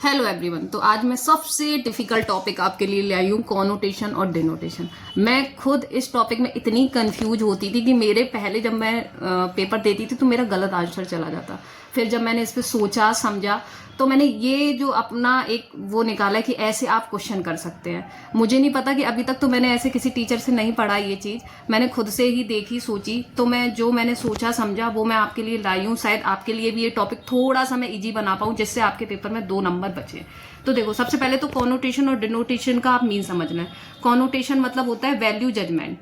Hello everyone. तो आज मैं सबसे डिफिकल्ट टॉपिक आपके लिए ले आई हूँ, कॉनोटेशन और डिनोटेशन। मैं खुद इस टॉपिक में इतनी कंफ्यूज होती थी कि मेरे पहले जब मैं पेपर देती थी तो मेरा गलत आंसर चला जाता। फिर जब मैंने इस पर सोचा समझा तो मैंने ये जो अपना एक वो निकाला कि ऐसे आप क्वेश्चन कर सकते हैं। मुझे नहीं पता कि अभी तक तो मैंने ऐसे किसी टीचर से नहीं पढ़ा ये चीज़, मैंने खुद से ही देखी सोची, तो मैंने सोचा समझा वो मैं आपके लिए लाई हूँ। शायद आपके लिए भी ये टॉपिक थोड़ा सा मैं इजी बना पाऊँ जिससे आपके पेपर में 2 नंबर बचे। तो देखो, सबसे पहले तो कॉनोटेशन और डिनोटेशन का आप मीन समझना है। कॉनोटेशन मतलब होता है value judgement,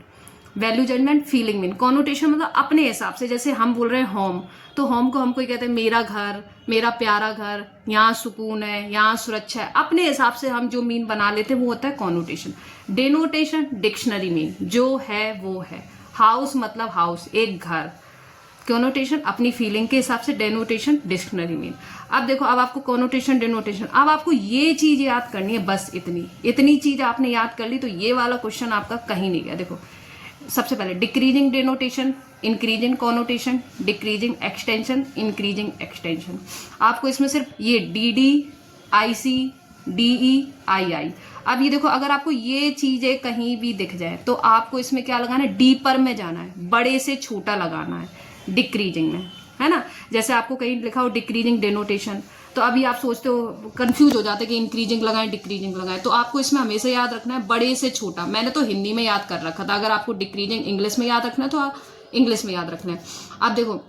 value judgement feeling mean. Connotation मतलब अपने हिसाब से, जैसे हम बोल रहे हैं होम, तो होम को हम कोई कहते हैं मेरा घर, मेरा प्यारा घर, यहाँ सुकून है, यहाँ सुरक्षा है। अपने हिसाब से हम जो मीन बना लेते हैं वो होता है कॉनोटेशन। डिनोटेशन डिक्शनरी मीन, जो है वो है। हाउस मतलब हाउस, एक घर। कॉनोटेशन अपनी फीलिंग के हिसाब से, डेनोटेशन डिक्शनरी मीन। अब देखो, अब आपको कॉनोटेशन डिनोटेशन, अब आपको ये चीज याद करनी है, बस इतनी चीज आपने याद कर ली तो ये वाला क्वेश्चन आपका कहीं नहीं गया। देखो, सबसे पहले decreasing denotation, increasing connotation, decreasing extension, increasing extension. आपको इसमें सिर्फ ये डी, IC, DE, II। अब ये देखो, अगर आपको ये चीजें कहीं भी दिख जाए तो आपको इसमें क्या लगाना है, डी पर में जाना है, बड़े से छोटा लगाना है डिक्रीजिंग में, है ना। जैसे आपको कहीं लिखा हो डिक्रीजिंग डिनोटेशन, तो अभी आप सोचते हो, कंफ्यूज हो जाते कि इंक्रीजिंग लगाएं डिक्रीजिंग लगाएं, तो आपको इसमें हमेशा याद रखना है बड़े से छोटा। मैंने तो हिंदी में याद कर रखा था, अगर आपको डिक्रीजिंग इंग्लिश में याद रखना है तो आप इंग्लिश में याद रखना है। अब देखो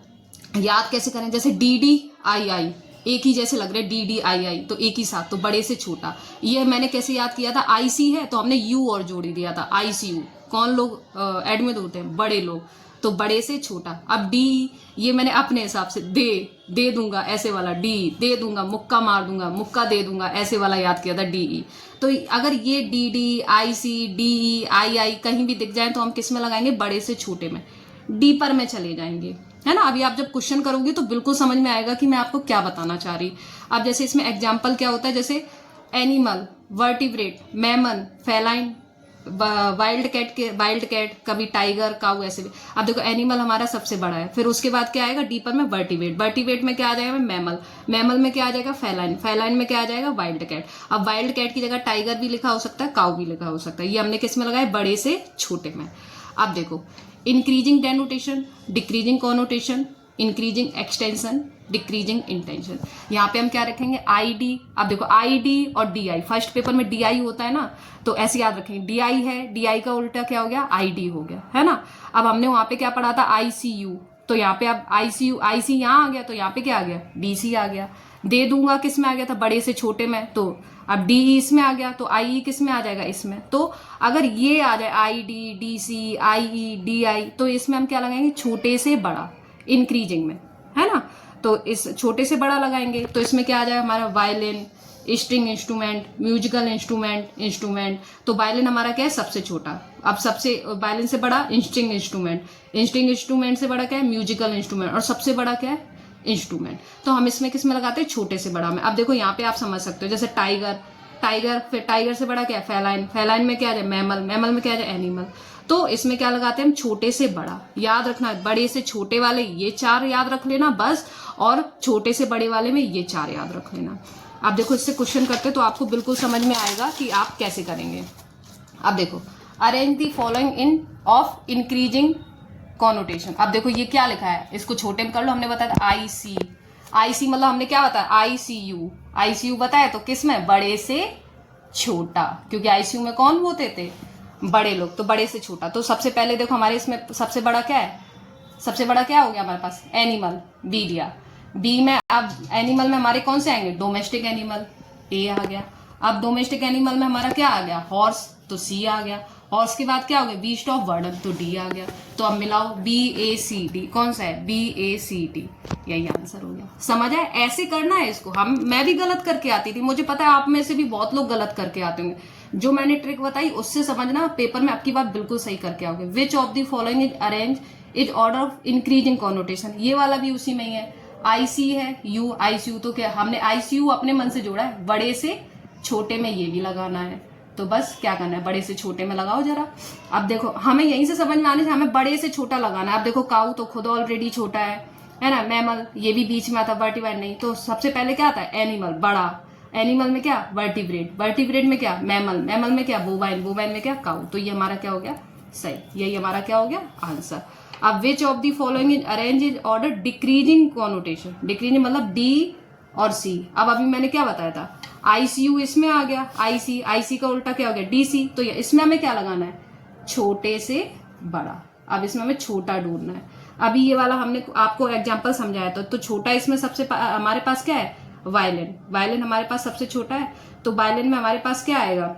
याद कैसे करें, जैसे DDII एक ही जैसे लग रहे, DDII तो एक ही साथ, तो बड़े से छोटा। ये मैंने कैसे याद किया था, IC है तो हमने U और जोड़ी दिया था, ICU। कौन लोग एडमिट होते हैं, बड़े लोग, तो बड़े से छोटा। अब D, ये मैंने अपने हिसाब से दे दूंगा ऐसे वाला, D दे दूंगा, मुक्का मार दूंगा, मुक्का दे दूंगा, ऐसे वाला याद किया था DE। तो अगर ये DD, IC, DE, II कहीं भी दिख जाए तो हम किस में लगाएंगे, बड़े से छोटे में, डी पर में चले जाएंगे, है ना। अभी आप जब क्वेश्चन करोगे तो बिल्कुल समझ में आएगा कि मैं आपको क्या बताना चाह रही। अब जैसे इसमें एग्जाम्पल क्या होता है, जैसे animal, vertebrate, mammal, feline, wild cat, कभी टाइगर, काऊ, ऐसे भी। अब देखो, एनिमल हमारा सबसे बड़ा है, फिर उसके बाद क्या आएगा, डी पर में वर्टिब्रेट में क्या आ जाएगा, मैमल में क्या आ जाएगा, फेलाइन में क्या आ जाएगा, वाइल्ड कैट। अब वाइल्ड कैट की जगह टाइगर भी लिखा हो सकता है, काऊ भी लिखा हो सकता है। ये हमने किस में लगाया, बड़े से छोटे में। अब देखो, increasing denotation, decreasing connotation, increasing extension, decreasing intention. यहाँ पे हम क्या रखेंगे, ID। अब देखो, ID और DI, फर्स्ट पेपर में DI होता है ना, तो ऐसे याद रखेंगे, DI है, DI का उल्टा क्या हो गया, ID हो गया, है ना। अब हमने वहां पे क्या पढ़ा था, ICU, तो यहाँ पे अब IC यहाँ आ गया, तो यहाँ पे क्या आ गया, DC आ गया। दे दूंगा किस में आ गया था, बड़े से छोटे में, तो अब DE इसमें आ गया, तो IE किस में आ जाएगा, इसमें। तो अगर ये आ जाए ID, DC, IE, DI, तो इसमें हम क्या लगाएंगे, छोटे से बड़ा, इंक्रीजिंग में, है ना। तो इस छोटे से बड़ा लगाएंगे तो इसमें क्या आ जाएगा हमारा, violin, string instrument, musical instrument. तो वायलिन हमारा क्या है, सबसे छोटा। अब सबसे वायलिन से बड़ा स्ट्रिंग इंस्ट्रूमेंट से बड़ा क्या है, म्यूजिकल इंस्ट्रूमेंट, और सबसे बड़ा क्या है, इंस्ट्रूमेंट। तो हम इसमें किस में लगाते हैं, छोटे से बड़ा में। अब देखो यहाँ पे आप समझ सकते हो, जैसे टाइगर, फिर टाइगर से बड़ा क्या है, फेलाइन में क्या आ जाए, मैमल में क्या आ जाए, एनिमल। तो इसमें क्या लगाते हैं हम, छोटे से बड़ा। याद रखना, बड़े से छोटे वाले ये 4 याद रख लेना बस, और छोटे से बड़े वाले में ये 4 याद रख लेना। अब देखो, इससे क्वेश्चन करते तो आपको बिल्कुल समझ में आएगा कि आप कैसे करेंगे। अब देखो, arrange the following in of increasing connotation. अब देखो ये क्या लिखा है, इसको छोटे में कर लो। हमने बताया था IC मतलब हमने क्या बताया, ICU बताया, तो किस में, बड़े से छोटा, क्योंकि ICU में कौन होते थे, बड़े लोग, तो बड़े से छोटा। तो सबसे पहले देखो, हमारे इसमें सबसे बड़ा क्या है, सबसे बड़ा क्या हो गया हमारे पास, एनिमल, B दिया। B में अब एनिमल में हमारे कौन से आएंगे, डोमेस्टिक एनिमल, A आ गया। अब डोमेस्टिक एनिमल में हमारा क्या आ गया, हॉर्स, तो C आ गया। हॉर्स के बाद क्या हो गया, बीस्ट ऑफ बर्डन, तो D आ गया। तो अब मिलाओ, BACD, कौन सा है, BACD, यही आंसर हो गया। समझ आए, ऐसे करना है इसको। मैं भी गलत करके आती थी, मुझे पता है आप में से भी बहुत लोग गलत करके आते होंगे। जो मैंने ट्रिक बताई उससे समझना, पेपर में आपकी बात बिल्कुल सही करके आओगे। Which of the following is arrange is order of increasing connotation, ये वाला भी उसी में ही है। IC है, ICU, तो क्या हमने ICU अपने मन से जोड़ा है, बड़े से छोटे में ये भी लगाना है। तो बस क्या करना है, बड़े से छोटे में लगाओ जरा। अब देखो, हमें यहीं से समझ में आने से हमें बड़े से छोटा लगाना है। अब देखो, काऊ तो खुद ऑलरेडी छोटा है ना। मैमल ये भी बीच में आता, वर्टिब्रेट नहीं। तो सबसे पहले क्या आता है, एनिमल, बड़ा। एनिमल में क्या, वर्टिब्रेट, वर्टिब्रेट में क्या, मैमल, मैमल में क्या, बोवाइन, बोवाइन में क्या, काउ। तो ये हमारा क्या हो गया, सही, यही हमारा क्या हो गया आंसर। अब which of the following is arrange is order decreasing connotation, decreasing मतलब डी और सी। अब अभी मैंने क्या बताया था, आईसीयू इसमें आ गया, आईसी, आईसी का उल्टा क्या हो गया, डीसी। तो इसमें हमें क्या लगाना है, छोटे से बड़ा। अब इसमें हमें छोटा ढूंढना है। अभी ये वाला हमने आपको एग्जांपल समझाया था, तो छोटा इसमें सबसे हमारे पास क्या है, वायलिन, वायलिन हमारे पास सबसे छोटा है। तो वायलिन में हमारे पास क्या आएगा,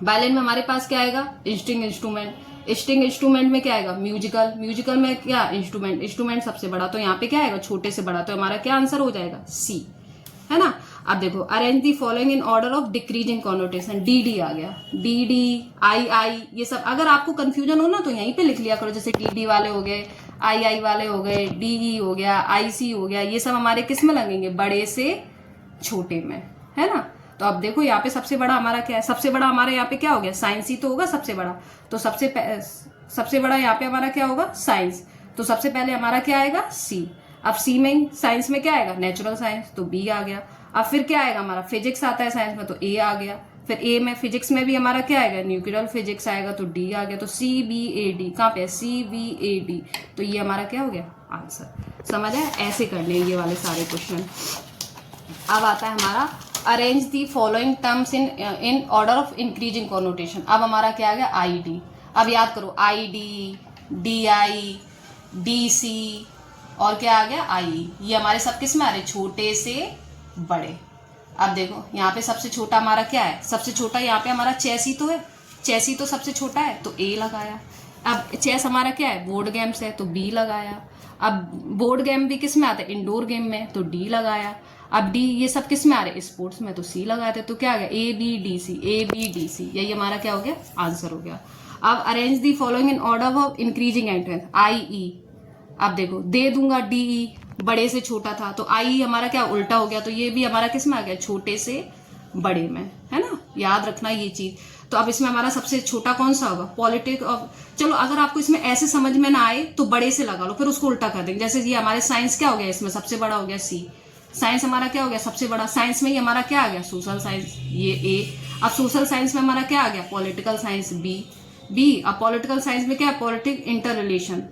वायलिन में हमारे पास क्या आएगा, स्ट्रिंग इंस्ट्रूमेंट, स्ट्रिंग इंस्ट्रूमेंट में क्या आएगा, म्यूजिकल, म्यूजिकल में क्या, इंस्ट्रूमेंट, इंस्ट्रूमेंट सबसे बड़ा। तो यहाँ पे क्या आएगा, छोटे से बड़ा। तो हमारा क्या आंसर हो जाएगा, सी, है ना। अब देखो, arrange the following in order of decreasing connotation, D D आ गया, डी डी, आई आई, ये सब। अगर आपको कंफ्यूजन हो ना तो यहीं पे लिख लिया करो, जैसे डी डी वाले हो गए, आई आई वाले हो गए, डी हो गया, आई सी हो गया, ये सब हमारे किस में लगेंगे, बड़े से छोटे में, है ना। तो अब देखो यहाँ पे सबसे बड़ा हमारा क्या है, सबसे बड़ा हमारे यहाँ पे क्या हो गया, साइंस ही तो होगा सबसे बड़ा। तो सबसे बड़ा यहाँ पे हमारा क्या होगा, साइंस। तो सबसे पहले हमारा क्या आएगा, सी। अब सी में, साइंस में क्या आएगा, नेचुरल साइंस, तो बी आ गया। अब फिर क्या आएगा हमारा, फिजिक्स आता है साइंस में, तो ए आ गया। फिर ए में, फिजिक्स में भी हमारा क्या आएगा, न्यूक्लियर फिजिक्स आएगा, तो डी आ गया। तो सी बी ए डी, कहाँ पे, सी बी ए डी। तो ये हमारा क्या हो गया, आंसर। समझ आया, ऐसे करने ये वाले सारे क्वेश्चन। अब आता है हमारा arrange the following terms in order of increasing connotation. अब हमारा क्या आ गया, आई डी। अब याद करो, I D, D I, D C, और क्या आ गया, आई। ये हमारे सब किस में आ रहे, छोटे से बड़े। अब देखो यहाँ पे सबसे छोटा हमारा क्या है, सबसे छोटा यहाँ पे हमारा चेस ही तो है, चेस ही तो सबसे छोटा है, तो ए लगाया। अब चेस हमारा क्या है, बोर्ड गेम्स है, तो बी लगाया। अब बोर्ड गेम भी किस में आता है, इंडोर गेम में, तो डी लगाया। अब डी, ये सब किस में आ रहे, स्पोर्ट्स में, तो सी लगाए थे। तो क्या आ गया, A B D C, A B D C, यही हमारा क्या हो गया, आंसर हो गया। अब arrange the following in order of increasing entrance, I E. अब देखो, दे दूंगा डी ई, बड़े से छोटा था, तो आई हमारा क्या उल्टा हो गया। तो ये भी हमारा किस में आ गया, छोटे से बड़े में, है ना। याद रखना ये चीज। तो अब इसमें हमारा सबसे छोटा कौन सा होगा, पॉलिटिक ऑफ। चलो अगर आपको इसमें ऐसे समझ में ना आए तो बड़े से लगा लो, फिर उसको उल्टा कर देंगे। जैसे ये हमारे साइंस क्या हो गया, इसमें सबसे बड़ा हो गया सी। साइंस हमारा क्या हो गया, सबसे बड़ा। साइंस में ही हमारा क्या आ गया, सोशल साइंस, ये ए। अब सोशल साइंस में हमारा क्या आ गया, पॉलिटिकल साइंस, बी, बी। अब पॉलिटिकल साइंस में क्या है, पॉलिटिक इंटर रिलेशन,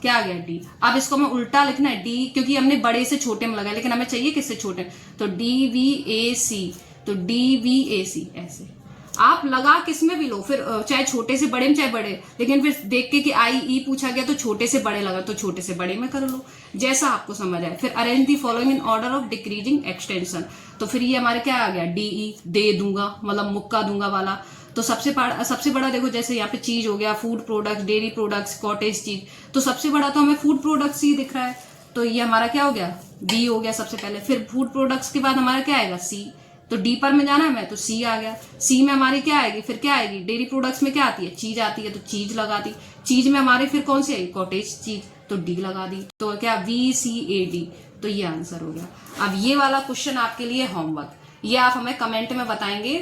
क्या आ गया, डी। अब इसको हमें उल्टा लिखना है, डी, क्योंकि हमने बड़े से छोटे में लगाया, लेकिन हमें चाहिए किससे छोटे, तो डी वी ए सी, तो डी वी ए सी। ऐसे आप लगा किसमें भी लो, फिर चाहे छोटे से बड़े में, चाहे बड़े, लेकिन फिर देख के कि आई ई पूछा गया तो छोटे से बड़े लगा, तो छोटे से बड़े में कर लो, जैसा आपको समझ आए। फिर arrange the following in order of decreasing extension. तो फिर ये हमारे क्या आ गया, डी ई, दे दूंगा, मतलब मुक्का दूंगा वाला। तो सबसे बड़ा देखो, जैसे यहाँ पे चीज हो गया, food products, dairy products, cottage cheese, तो सबसे बड़ा तो हमें फूड प्रोडक्ट्स ही दिख रहा है। तो ये हमारा क्या हो गया, डी हो गया सबसे पहले। फिर फूड प्रोडक्ट्स के बाद हमारा क्या आएगा, सी। तो डी पर में जाना है मैं, तो सी आ गया। सी में हमारी क्या आएगी, फिर क्या आएगी, डेयरी प्रोडक्ट्स में क्या आती है, चीज आती है, तो चीज लगा दी। चीज में हमारे फिर कौन सी आई, कॉटेज चीज, तो डी लगा दी। तो क्या, वी सी ए डी। तो ये आंसर हो गया। अब ये वाला क्वेश्चन आपके लिए होमवर्क, ये आप हमें कमेंट में बताएंगे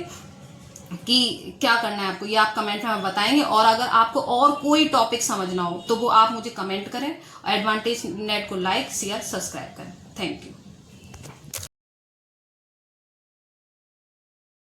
कि क्या करना है आपको, ये आप कमेंट में बताएंगे। और अगर आपको और कोई टॉपिक समझना हो तो वो आप मुझे कमेंट करें। एडवांटेज नेट को लाइक, शेयर, सब्सक्राइब करें। Thank you.